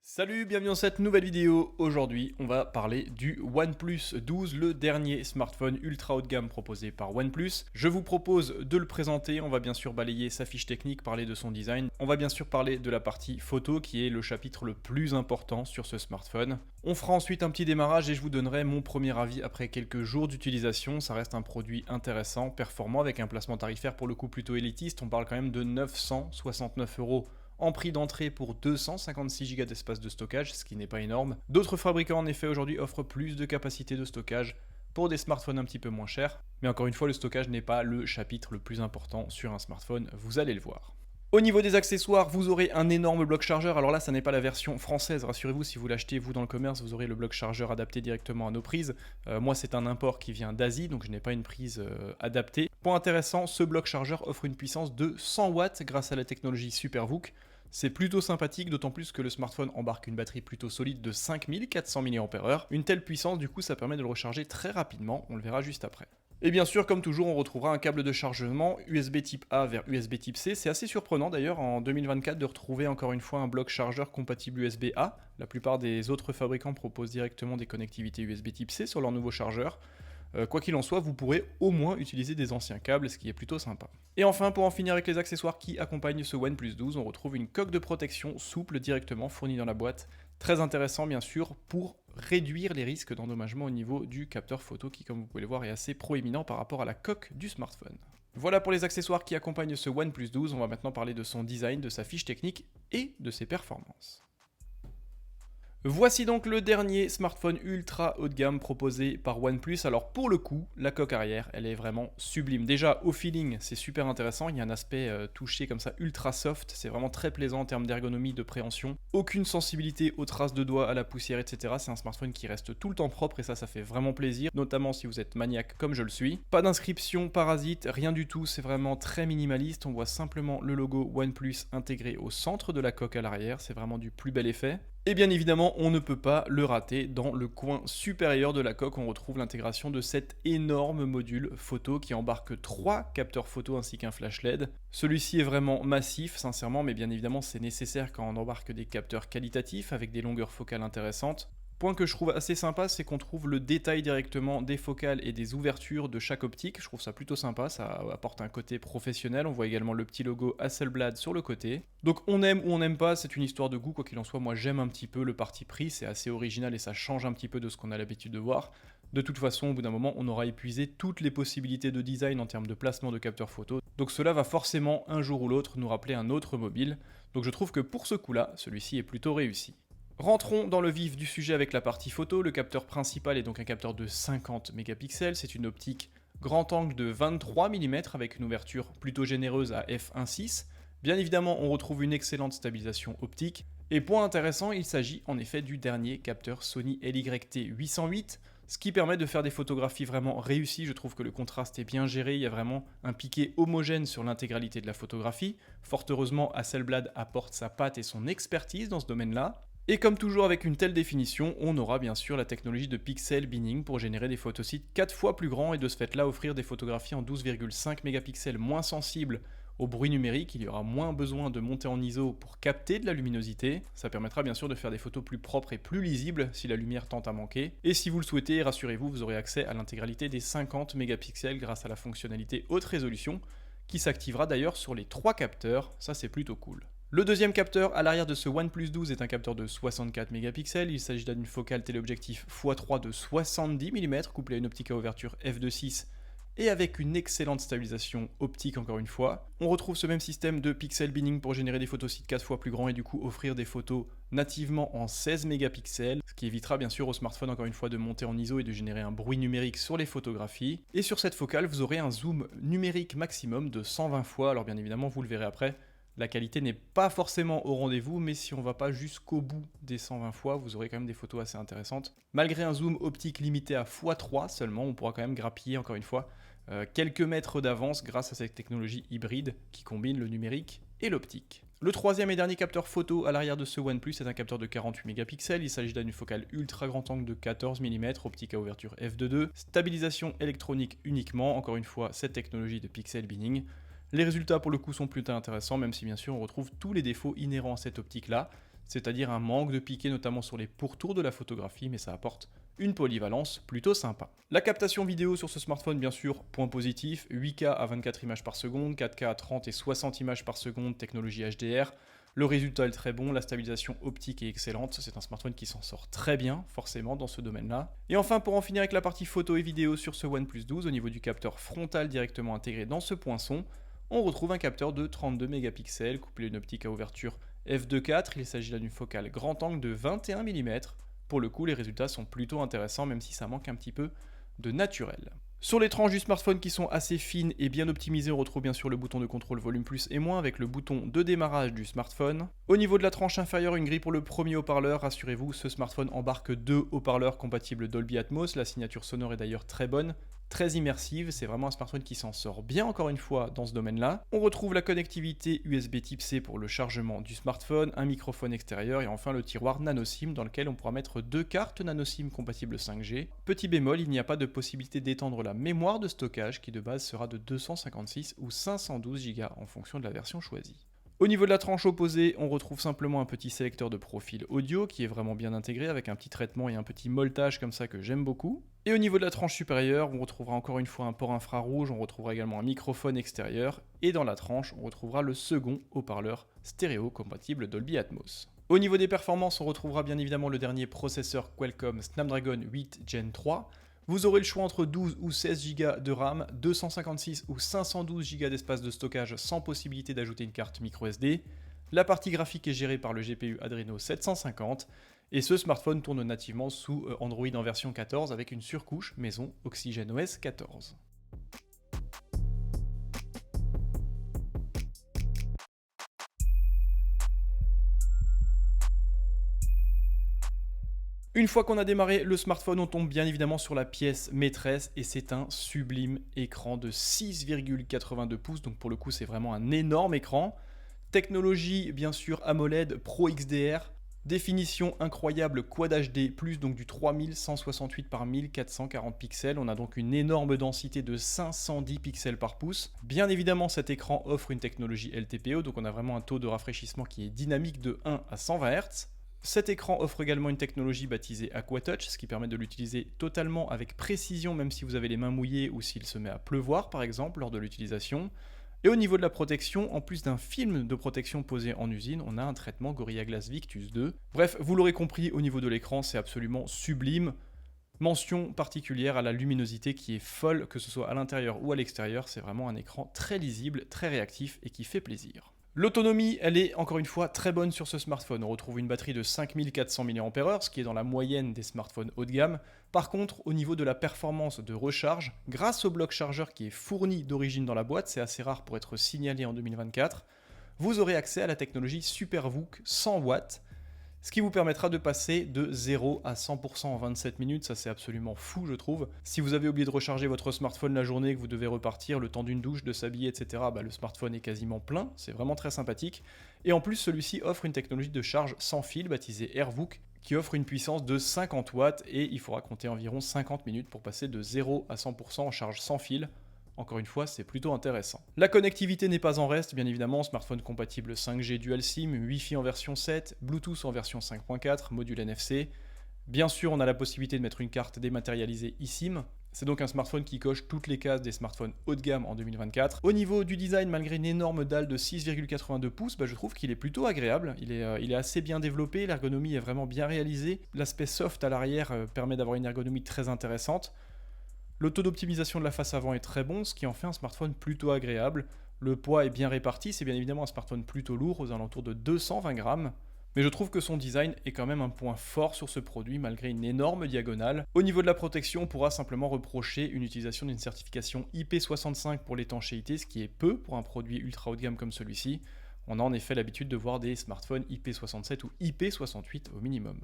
Salut, bienvenue dans cette nouvelle vidéo. Aujourd'hui, on va parler du OnePlus 12, le dernier smartphone ultra haut de gamme proposé par OnePlus. Je vous propose de le présenter, on va bien sûr balayer sa fiche technique, parler de son design. On va bien sûr parler de la partie photo qui est le chapitre le plus important sur ce smartphone. On fera ensuite un petit démarrage et je vous donnerai mon premier avis après quelques jours d'utilisation. Ça reste un produit intéressant, performant avec un placement tarifaire pour le coup plutôt élitiste. On parle quand même de 969 € en prix d'entrée pour 256 Go d'espace de stockage, ce qui n'est pas énorme. D'autres fabricants en effet aujourd'hui offrent plus de capacité de stockage pour des smartphones un petit peu moins chers. Mais encore une fois, le stockage n'est pas le chapitre le plus important sur un smartphone, vous allez le voir. Au niveau des accessoires, vous aurez un énorme bloc chargeur. Alors là, ça n'est pas la version française. Rassurez-vous, si vous l'achetez vous dans le commerce, vous aurez le bloc chargeur adapté directement à nos prises. Moi, c'est un import qui vient d'Asie, donc je n'ai pas une prise adaptée. Point intéressant, ce bloc chargeur offre une puissance de 100 watts grâce à la technologie SuperVOOC. C'est plutôt sympathique, d'autant plus que le smartphone embarque une batterie plutôt solide de 5400 mAh. Une telle puissance, du coup, ça permet de le recharger très rapidement. On le verra juste après. Et bien sûr, comme toujours, on retrouvera un câble de chargement USB type A vers USB type C. C'est assez surprenant d'ailleurs en 2024 de retrouver encore une fois un bloc chargeur compatible USB A. La plupart des autres fabricants proposent directement des connectivités USB type C sur leurs nouveaux chargeurs. Quoi qu'il en soit, vous pourrez au moins utiliser des anciens câbles, ce qui est plutôt sympa. Et enfin, pour en finir avec les accessoires qui accompagnent ce OnePlus 12, on retrouve une coque de protection souple directement fournie dans la boîte. Très intéressant bien sûr pour réduire les risques d'endommagement au niveau du capteur photo qui, comme vous pouvez le voir, est assez proéminent par rapport à la coque du smartphone. Voilà pour les accessoires qui accompagnent ce OnePlus 12, on va maintenant parler de son design, de sa fiche technique et de ses performances. Voici donc le dernier smartphone ultra haut de gamme proposé par OnePlus. Alors pour le coup, la coque arrière, elle est vraiment sublime. Déjà au feeling, c'est super intéressant. Il y a un aspect touché comme ça ultra soft. C'est vraiment très plaisant en termes d'ergonomie, de préhension. Aucune sensibilité aux traces de doigts, à la poussière, etc. C'est un smartphone qui reste tout le temps propre et ça fait vraiment plaisir. Notamment si vous êtes maniaque comme je le suis. Pas d'inscription parasite, rien du tout. C'est vraiment très minimaliste. On voit simplement le logo OnePlus intégré au centre de la coque à l'arrière. C'est vraiment du plus bel effet. Et bien évidemment, on ne peut pas le rater. Dans le coin supérieur de la coque, on retrouve l'intégration de cet énorme module photo qui embarque 3 capteurs photo ainsi qu'un flash LED. Celui-ci est vraiment massif, sincèrement, mais bien évidemment, c'est nécessaire quand on embarque des capteurs qualitatifs avec des longueurs focales intéressantes. Point que je trouve assez sympa, c'est qu'on trouve le détail directement des focales et des ouvertures de chaque optique. Je trouve ça plutôt sympa, ça apporte un côté professionnel. On voit également le petit logo Hasselblad sur le côté. Donc on aime ou on n'aime pas, c'est une histoire de goût, quoi qu'il en soit. Moi j'aime un petit peu le parti pris, c'est assez original et ça change un petit peu de ce qu'on a l'habitude de voir. De toute façon, au bout d'un moment, on aura épuisé toutes les possibilités de design en termes de placement de capteurs photo. Donc cela va forcément un jour ou l'autre nous rappeler un autre mobile. Donc je trouve que pour ce coup-là, celui-ci est plutôt réussi. Rentrons dans le vif du sujet avec la partie photo. Le capteur principal est donc un capteur de 50 mégapixels. C'est une optique grand angle de 23 mm avec une ouverture plutôt généreuse à f1.6. Bien évidemment, on retrouve une excellente stabilisation optique. Et point intéressant, il s'agit en effet du dernier capteur Sony LYT-808, ce qui permet de faire des photographies vraiment réussies. Je trouve que le contraste est bien géré, il y a vraiment un piqué homogène sur l'intégralité de la photographie. Fort heureusement, Hasselblad apporte sa patte et son expertise dans ce domaine-là. Et comme toujours avec une telle définition, on aura bien sûr la technologie de pixel binning pour générer des photosites 4 fois plus grands et de ce fait-là offrir des photographies en 12,5 mégapixels moins sensibles au bruit numérique. Il y aura moins besoin de monter en ISO pour capter de la luminosité. Ça permettra bien sûr de faire des photos plus propres et plus lisibles si la lumière tente à manquer. Et si vous le souhaitez, rassurez-vous, vous aurez accès à l'intégralité des 50 mégapixels grâce à la fonctionnalité haute résolution qui s'activera d'ailleurs sur les 3 capteurs. Ça c'est plutôt cool. Le deuxième capteur à l'arrière de ce OnePlus 12 est un capteur de 64 mégapixels. Il s'agit d'une focale téléobjectif x3 de 70 mm couplée à une optique à ouverture f2.6 et avec une excellente stabilisation optique encore une fois. On retrouve ce même système de pixel binning pour générer des photosites 4 fois plus grands et du coup offrir des photos nativement en 16 mégapixels, ce qui évitera bien sûr au smartphone encore une fois de monter en ISO et de générer un bruit numérique sur les photographies. Et sur cette focale, vous aurez un zoom numérique maximum de 120 fois. Alors bien évidemment, vous le verrez après, la qualité n'est pas forcément au rendez-vous, mais si on va pas jusqu'au bout des 120 fois, vous aurez quand même des photos assez intéressantes. Malgré un zoom optique limité à x3 seulement, on pourra quand même grappiller encore une fois quelques mètres d'avance grâce à cette technologie hybride qui combine le numérique et l'optique. Le troisième et dernier capteur photo à l'arrière de ce OnePlus est un capteur de 48 mégapixels. Il s'agit d'une focale ultra grand angle de 14 mm, optique à ouverture f2.2, stabilisation électronique uniquement, encore une fois cette technologie de pixel binning. Les résultats pour le coup sont plutôt intéressants, même si bien sûr on retrouve tous les défauts inhérents à cette optique là. c'est-à-dire un manque de piqué notamment sur les pourtours de la photographie, mais ça apporte une polyvalence plutôt sympa. La captation vidéo sur ce smartphone, bien sûr, point positif, 8K à 24 images par seconde, 4K à 30 et 60 images par seconde, technologie HDR. Le résultat est très bon, la stabilisation optique est excellente, c'est un smartphone qui s'en sort très bien, forcément, dans ce domaine-là. Et enfin, pour en finir avec la partie photo et vidéo sur ce OnePlus 12, au niveau du capteur frontal directement intégré dans ce poinçon, on retrouve un capteur de 32 mégapixels, couplé à une optique à ouverture f2.4, il s'agit là d'une focale grand angle de 21 mm. Pour le coup, les résultats sont plutôt intéressants, même si ça manque un petit peu de naturel. Sur les tranches du smartphone qui sont assez fines et bien optimisées, on retrouve bien sûr le bouton de contrôle volume plus et moins avec le bouton de démarrage du smartphone. Au niveau de la tranche inférieure, une grille pour le premier haut-parleur. Rassurez-vous, ce smartphone embarque 2 haut-parleurs compatibles Dolby Atmos. La signature sonore est d'ailleurs très bonne, très immersive. C'est vraiment un smartphone qui s'en sort bien encore une fois dans ce domaine-là. On retrouve la connectivité USB Type C pour le chargement du smartphone, un microphone extérieur et enfin le tiroir nano SIM dans lequel on pourra mettre 2 cartes nano SIM compatibles 5G. Petit bémol, il n'y a pas de possibilité d'étendre la mémoire de stockage qui de base sera de 256 ou 512 Go en fonction de la version choisie. Au niveau de la tranche opposée, on retrouve simplement un petit sélecteur de profil audio qui est vraiment bien intégré avec un petit traitement et un petit moltage comme ça que j'aime beaucoup. Et au niveau de la tranche supérieure, on retrouvera encore une fois un port infrarouge, on retrouvera également un microphone extérieur et dans la tranche, on retrouvera le second haut-parleur stéréo compatible Dolby Atmos. Au niveau des performances, on retrouvera bien évidemment le dernier processeur Qualcomm Snapdragon 8 Gen 3. Vous aurez le choix entre 12 ou 16 Go de RAM, 256 ou 512 Go d'espace de stockage sans possibilité d'ajouter une carte microSD. La partie graphique est gérée par le GPU Adreno 750 et ce smartphone tourne nativement sous Android en version 14 avec une surcouche maison OxygenOS 14. Une fois qu'on a démarré le smartphone, on tombe bien évidemment sur la pièce maîtresse et c'est un sublime écran de 6,82 pouces, donc pour le coup c'est vraiment un énorme écran. Technologie bien sûr AMOLED Pro XDR, définition incroyable Quad HD+, donc du 3168 par 1440 pixels, on a donc une énorme densité de 510 pixels par pouce. Bien évidemment cet écran offre une technologie LTPO, donc on a vraiment un taux de rafraîchissement qui est dynamique de 1 à 120 Hz. Cet écran offre également une technologie baptisée AquaTouch, ce qui permet de l'utiliser totalement avec précision même si vous avez les mains mouillées ou s'il se met à pleuvoir par exemple lors de l'utilisation. Et au niveau de la protection, en plus d'un film de protection posé en usine, on a un traitement Gorilla Glass Victus 2. Bref, vous l'aurez compris, au niveau de l'écran, c'est absolument sublime. Mention particulière à la luminosité qui est folle, que ce soit à l'intérieur ou à l'extérieur, c'est vraiment un écran très lisible, très réactif et qui fait plaisir. L'autonomie, elle est encore une fois très bonne sur ce smartphone. On retrouve une batterie de 5400 mAh, ce qui est dans la moyenne des smartphones haut de gamme. Par contre, au niveau de la performance de recharge, grâce au bloc chargeur qui est fourni d'origine dans la boîte, c'est assez rare pour être signalé en 2024, vous aurez accès à la technologie SuperVOOC 100 watts, ce qui vous permettra de passer de 0 à 100% en 27 minutes, ça c'est absolument fou je trouve. Si vous avez oublié de recharger votre smartphone la journée, que vous devez repartir, le temps d'une douche, de s'habiller, etc., le smartphone est quasiment plein, c'est vraiment très sympathique. Et en plus celui-ci offre une technologie de charge sans fil baptisée AirVOOC, qui offre une puissance de 50 watts et il faudra compter environ 50 minutes pour passer de 0 à 100% en charge sans fil. Encore une fois, c'est plutôt intéressant. La connectivité n'est pas en reste, bien évidemment, smartphone compatible 5G Dual SIM, Wi-Fi en version 7, Bluetooth en version 5.4, module NFC. Bien sûr, on a la possibilité de mettre une carte dématérialisée eSIM. C'est donc un smartphone qui coche toutes les cases des smartphones haut de gamme en 2024. Au niveau du design, malgré une énorme dalle de 6,82 pouces, je trouve qu'il est plutôt agréable. Il est assez bien développé, l'ergonomie est vraiment bien réalisée. L'aspect soft à l'arrière permet d'avoir une ergonomie très intéressante. Le taux d'optimisation de la face avant est très bon, ce qui en fait un smartphone plutôt agréable. Le poids est bien réparti, c'est bien évidemment un smartphone plutôt lourd, aux alentours de 220 grammes. Mais je trouve que son design est quand même un point fort sur ce produit, malgré une énorme diagonale. Au niveau de la protection, on pourra simplement reprocher une utilisation d'une certification IP65 pour l'étanchéité, ce qui est peu pour un produit ultra haut de gamme comme celui-ci. On a en effet l'habitude de voir des smartphones IP67 ou IP68 au minimum.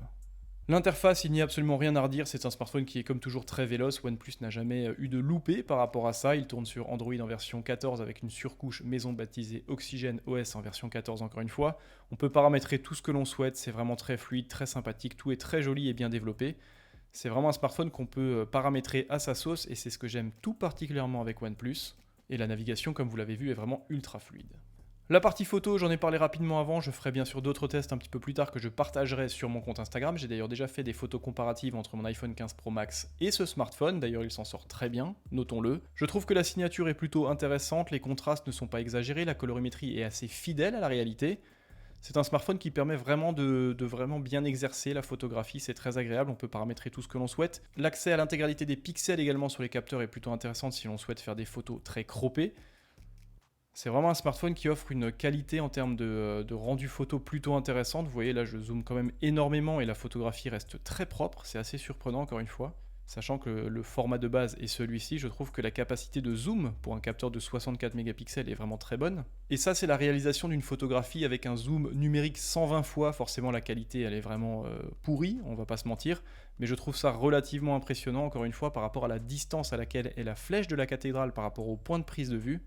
L'interface, il n'y a absolument rien à redire, c'est un smartphone qui est comme toujours très véloce, OnePlus n'a jamais eu de loupé par rapport à ça, il tourne sur Android en version 14 avec une surcouche maison baptisée OxygenOS en version 14 encore une fois. On peut paramétrer tout ce que l'on souhaite, c'est vraiment très fluide, très sympathique, tout est très joli et bien développé. C'est vraiment un smartphone qu'on peut paramétrer à sa sauce et c'est ce que j'aime tout particulièrement avec OnePlus. Et la navigation, comme vous l'avez vu, est vraiment ultra fluide. La partie photo, j'en ai parlé rapidement avant, je ferai bien sûr d'autres tests un petit peu plus tard que je partagerai sur mon compte Instagram. J'ai d'ailleurs déjà fait des photos comparatives entre mon iPhone 15 Pro Max et ce smartphone, d'ailleurs il s'en sort très bien, notons-le. Je trouve que la signature est plutôt intéressante, les contrastes ne sont pas exagérés, la colorimétrie est assez fidèle à la réalité. C'est un smartphone qui permet vraiment de vraiment bien exercer la photographie, c'est très agréable, on peut paramétrer tout ce que l'on souhaite. L'accès à l'intégralité des pixels également sur les capteurs est plutôt intéressant si l'on souhaite faire des photos très croppées. C'est vraiment un smartphone qui offre une qualité en termes de rendu photo plutôt intéressante. Vous voyez là, je zoome quand même énormément et la photographie reste très propre. C'est assez surprenant encore une fois. Sachant que le format de base est celui-ci, je trouve que la capacité de zoom pour un capteur de 64 mégapixels est vraiment très bonne. Et ça, c'est la réalisation d'une photographie avec un zoom numérique 120 fois. Forcément, la qualité, elle est vraiment pourrie, on va pas se mentir. Mais je trouve ça relativement impressionnant, encore une fois, par rapport à la distance à laquelle est la flèche de la cathédrale par rapport au point de prise de vue.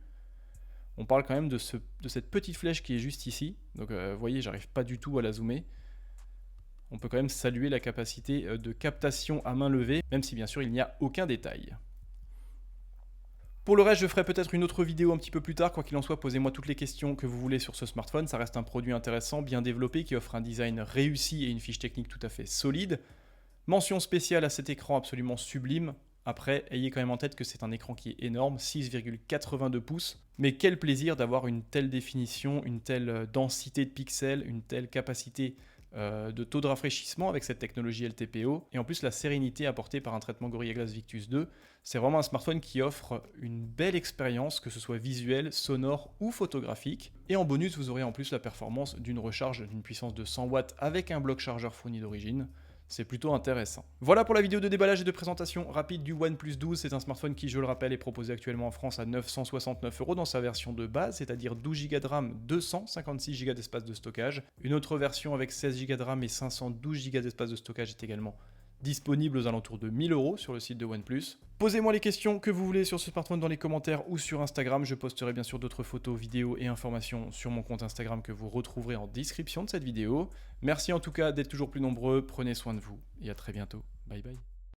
On parle quand même de cette petite flèche qui est juste ici. Donc vous voyez, j'arrive pas du tout à la zoomer. On peut quand même saluer la capacité de captation à main levée, même si bien sûr il n'y a aucun détail. Pour le reste, je ferai peut-être une autre vidéo un petit peu plus tard. Quoi qu'il en soit, posez-moi toutes les questions que vous voulez sur ce smartphone. Ça reste un produit intéressant, bien développé, qui offre un design réussi et une fiche technique tout à fait solide. Mention spéciale à cet écran absolument sublime. Après, ayez quand même en tête que c'est un écran qui est énorme, 6,82 pouces. Mais quel plaisir d'avoir une telle définition, une telle densité de pixels, une telle capacité de taux de rafraîchissement avec cette technologie LTPO. Et en plus, la sérénité apportée par un traitement Gorilla Glass Victus 2. C'est vraiment un smartphone qui offre une belle expérience, que ce soit visuelle, sonore ou photographique. Et en bonus, vous aurez en plus la performance d'une recharge d'une puissance de 100 watts avec un bloc chargeur fourni d'origine. C'est plutôt intéressant. Voilà pour la vidéo de déballage et de présentation rapide du OnePlus 12. C'est un smartphone qui, je le rappelle, est proposé actuellement en France à 969 € dans sa version de base, c'est-à-dire 12 Go de RAM, 256 Go d'espace de stockage. Une autre version avec 16 Go de RAM et 512 Go d'espace de stockage est également disponible aux alentours de 1000 € sur le site de OnePlus. Posez-moi les questions que vous voulez sur ce smartphone dans les commentaires ou sur Instagram. Je posterai bien sûr d'autres photos, vidéos et informations sur mon compte Instagram que vous retrouverez en description de cette vidéo. Merci en tout cas d'être toujours plus nombreux, prenez soin de vous et à très bientôt. Bye bye.